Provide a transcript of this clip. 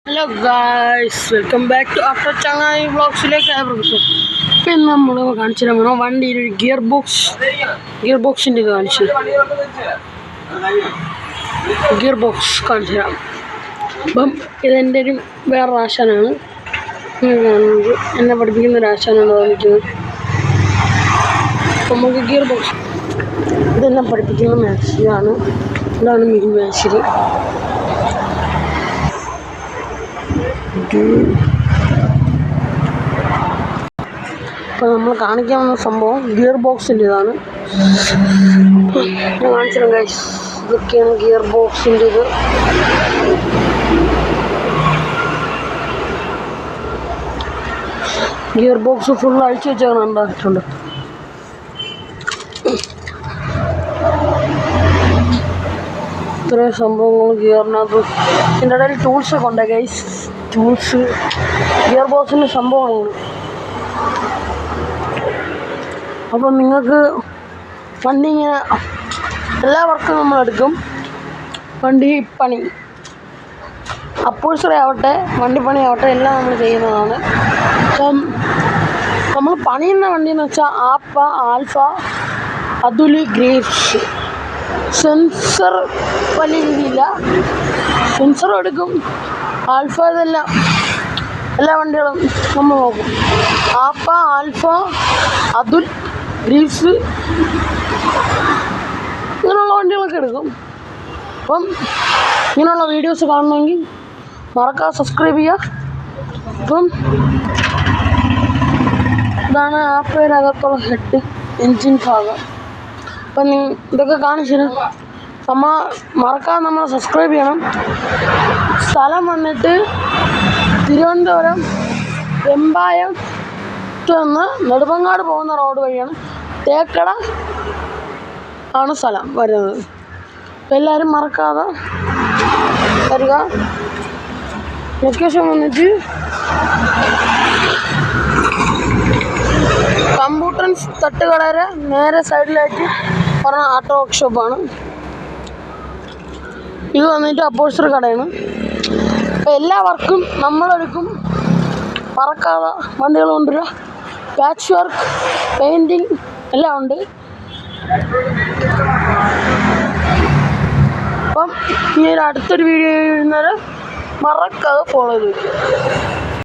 Hello guys, welcome back to after ചങ്ങായി വ്ളോഗ്സിലേക്ക് ഏവർക്കും. ഇപ്പം നമ്മൾ കാണിച്ചു തരാൻ വണ്ടിയിൽ ഒരു ഗിയർ ബോക്സിൻ്റെ ഇത് കാണിച്ചു കാണിച്ചു തരാം. അപ്പം ഇതെൻ്റെ ഒരു വേറൊരു ആശാനാണ് കാണുന്നത്, എന്നെ പഠിപ്പിക്കുന്ന ഒരു ആശാനാണ് കാണിക്കുന്നത്. അപ്പം നമുക്ക് ഗിയർ ബോക്സ് ഇതെന്നെ പഠിപ്പിക്കുന്ന മേശരിയാണ്. ഇതാണ് മീൻ മേശരി. അപ്പോൾ നമ്മൾ കാണിക്കാൻ വന്ന സംഭവം ഗിയർ ബോക്സിൻ്റെ ഇതാണ്. ഞാൻ കാണിച്ചിരുന്നു ഗൈസ്, ഇതൊക്കെയാണ് ഗിയർ ബോക്സിൻ്റെ ഇത്. ഗിയർ ബോക്സ് ഫുൾ അഴിച്ചു വെച്ചാണ് ഉണ്ടാക്കിയിട്ടുണ്ട്. ഇത്രയും സംഭവങ്ങൾ ഗിയറിനകത്ത്. ഇതിൻ്റെ ഇടയിൽ ടൂൾസൊക്കെ ഉണ്ട് ഗൈസ്. ടൂൾസ് ഗിയർ ബോക്സിൻ്റെ സംഭവമാണ്. അപ്പം നിങ്ങൾക്ക് വണ്ടി ഇങ്ങനെ എല്ലാ വർക്കും നമ്മളെടുക്കും. വണ്ടി പണി അപ്പോഴ്സറി ആവട്ടെ, വണ്ടിപ്പണി ആവട്ടെ, എല്ലാം നമ്മൾ ചെയ്യുന്നതാണ്. അപ്പം നമ്മൾ പണിയുന്ന വണ്ടിയെന്ന് വെച്ചാൽ ആപ്പ, ആൽഫ, അതുൽ, ഗ്രേപ്സ്. സെൻസർ വലിയ രീതിയില്ല, സെൻസറും എടുക്കും. ആൽഫ ഇതെല്ലാം എല്ലാ വണ്ടികളും നമ്മൾ നോക്കും. ആപ്പ, ആൽഫ, അതുൽ, ഗ്രീപ്സ് ഇങ്ങനെയുള്ള വണ്ടികളൊക്കെ എടുക്കും. അപ്പം ഇങ്ങനെയുള്ള വീഡിയോസ് കാണണമെങ്കിൽ മറക്കാതെ സബ്സ്ക്രൈബ് ചെയ്യുക. അപ്പം ഇതാണ് ആപ്പയിനകത്തുള്ള ഹെഡ്, എൻജിൻ ഭാഗം. അപ്പം ഇതൊക്കെ കാണിച്ചിട്ട് മറക്കാതെ നമ്മൾ സബ്സ്ക്രൈബ് ചെയ്യണം. സ്ഥലം വന്നിട്ട് തിരുവനന്തപുരം വെമ്പായം നിന്ന് നെടുമങ്ങാട് പോകുന്ന റോഡ് വഴിയാണ്. തേക്കട ആണ് സ്ഥലം വരുന്നത്. അപ്പം എല്ലാവരും മറക്കാതെ വരിക. ലൊക്കേഷൻ വന്നിട്ട് കമ്പ്യൂട്ടൻസ് തട്ടുകടയുടെ നേരെ സൈഡിലായിട്ട് പറഞ്ഞ ആട്ടോ വർക്ക്ഷോപ്പാണ്. ഇത് വന്നിട്ട് അപ്പോഴ്സറി കടയാണ്. അപ്പം എല്ലാ വർക്കും നമ്മളെടുക്കും. മറക്കാതെ വണ്ടികൾ കൊണ്ടുവരിക. പാച്ച് വർക്ക്, പെയിൻറ്റിങ് എല്ലാം ഉണ്ട്. അപ്പം ഇനി അടുത്തൊരു വീഡിയോ വരുന്നത് മറക്കാതെ ഫോളോ ചെയ്ത് വയ്ക്കുക.